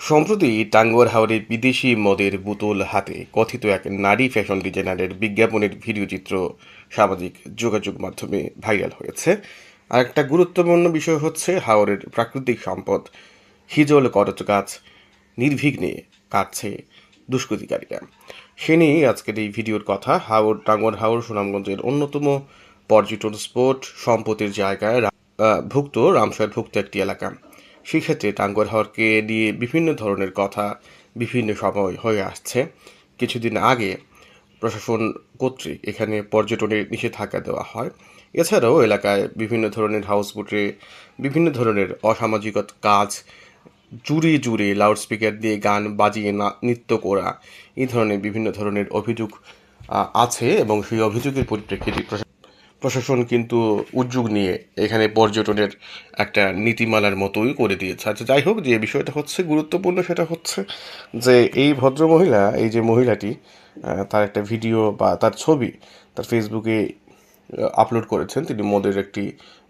সম্প্রতি টাঙ্গুয়ার হাওরে বিদেশি মদের বোতল হাতে কথিত এক নারী ফ্যাশন ডিজাইনারের বিজ্ঞাপনের ভিডিও চিত্র সামাজিক যোগাযোগ মাধ্যমে ভাইরাল হয়েছে। আর একটা গুরুত্বপূর্ণ বিষয় হচ্ছে হাওরের প্রাকৃতিক সম্পদ হিজল করচ গাছ নির্বিঘ্নে কাটছে দুষ্কৃতিকারীরা। সে নিয়ে আজকের এই ভিডিওর কথা। টাঙ্গুয়ার হাওর সুনামগঞ্জের অন্যতম পর্যটন স্পট, সম্পত্তির জায়গায় ভুক্ত রামসারভুক্ত একটি এলাকা। সেক্ষেত্রে টাঙ্গুয়ার হাওরকে নিয়ে বিভিন্ন ধরনের কথা বিভিন্ন সময় হয়ে আসছে। কিছুদিন আগে প্রশাসন কর্তৃক এখানে পর্যটনের নিষেধাজ্ঞা দেওয়া হয়। এছাড়াও এলাকায় বিভিন্ন ধরনের হাউসবোটে বিভিন্ন ধরনের অসামাজিক কাজ, জুড়ে জুড়ে লাউডস্পিকার দিয়ে গান বাজিয়ে নৃত্য করা, এই ধরনের বিভিন্ন ধরনের অভিযোগ আছে এবং সেই অভিযোগের পরিপ্রেক্ষিতে প্রশাসন কিন্তু উদ্যোগ নিয়ে এখানে পর্যটনের একটা নীতিমালার মতোই করে দিয়েছে। আচ্ছা, যাই হোক, যে বিষয়টা হচ্ছে গুরুত্বপূর্ণ সেটা হচ্ছে যে এই ভদ্রমহিলা, এই যে মহিলাটি তার একটা ভিডিও বা তার ছবি তার ফেসবুকে আপলোড করেছেন। তিনি মদের একটি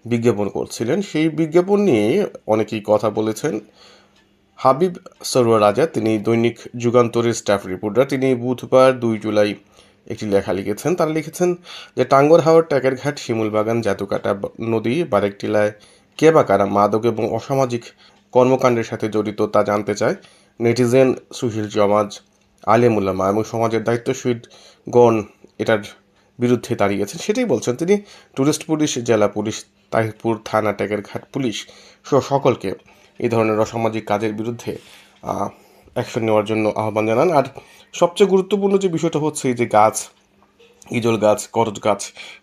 বিজ্ঞাপন করছিলেন। সেই বিজ্ঞাপন নিয়ে অনেকেই কথা বলেছেন। হাবিব সরোয়ার রাজা, তিনি দৈনিক যুগান্তরের স্টাফ রিপোর্টার, তিনি বুধবার 2 জুলাই একটি লেখা লিখেছেন। তারা লিখেছেন যে টাঙ্গুয়ার হাওর, ট্যাকেরঘাট, শিমুলবাগান, জাতুকাটা নদী, বারেকটিলায় কে বা কারা মাদক এবং অসামাজিক কর্মকাণ্ডের সাথে জড়িত তা জানতে চায় নেটিজেন সুশীল সমাজ, আলেমুল্লামা এবং সমাজের দায়িত্বশীলগণ এটার বিরুদ্ধে দাঁড়িয়েছেন। সেটাই বলছেন তিনি। টুরিস্ট পুলিশ, জেলা পুলিশ, তাহিরপুর থানা, ট্যাকেরঘাট পুলিশ সহ সকলকে এই ধরনের অসামাজিক কাজের বিরুদ্ধে অ্যাকশন নেওয়ার জন্য আহ্বান জানান। আর সবচেয়ে গুরুত্বপূর্ণ যে বিষয়টা হচ্ছে এই যে গাছ, হিজল গাছ, করচ গাছ,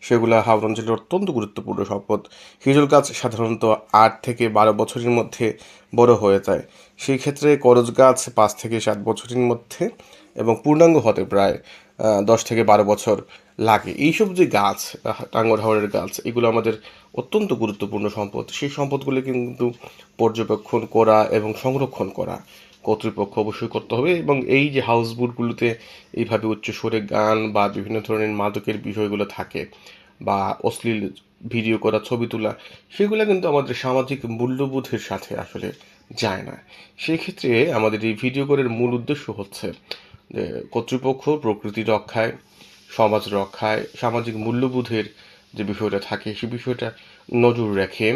সেগুলো হাওর অঞ্চলের অত্যন্ত গুরুত্বপূর্ণ সম্পদ। হিজল গাছ সাধারণত 8 থেকে 12 বছরের মধ্যে বড় হয়ে যায়। সেই ক্ষেত্রে করচ গাছ 5 থেকে 7 বছরের মধ্যে এবং পূর্ণাঙ্গ হতে প্রায় 10 থেকে 12 বছর লাগে। এইসব যে গাছ, টাঙ্গুয়ার হাওরের গাছ, এগুলো আমাদের অত্যন্ত গুরুত্বপূর্ণ সম্পদ। সেই সম্পদগুলো কিন্তু পর্যবেক্ষণ করা এবং সংরক্ষণ করা কর্তৃপক্ষ অবশ্যই করতে হবে। এবং এই যে হাউসবোটগুলোতে এইভাবে উচ্চস্বরে গান বা বিভিন্ন ধরনের মাদকের বিষয়গুলো থাকে বা অশ্লীল ভিডিও করা, ছবি তোলা, সেগুলো কিন্তু আমাদের সামাজিক মূল্যবোধের সাথে আসলে যায় না। সেই ক্ষেত্রে আমাদের এই ভিডিও করার মূল উদ্দেশ্য হচ্ছে যে কর্তৃপক্ষ প্রকৃতি রক্ষায়, সমাজ রক্ষায়, সামাজিক মূল্যবোধের যে বিষয়টা থাকে সেই বিষয়টা নজর রেখে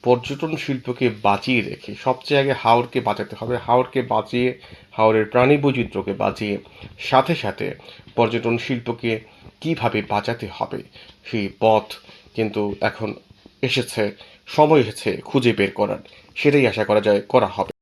পর্যটন শিল্পকে বাঁচিয়ে রেখে সবচেয়ে আগে হাওরকে বাঁচাতে হবে। হাওরকে বাঁচিয়ে, হাওরের প্রাণী বৈচিত্র্যকে বাঁচিয়ে, সাথে সাথে পর্যটন শিল্পকে কিভাবে বাঁচাতে হবে সেই পথ কিন্তু এখন এসেছে, সময় এসেছে খুঁজে বের করার। সেটাই আশা করা যায় করা হবে।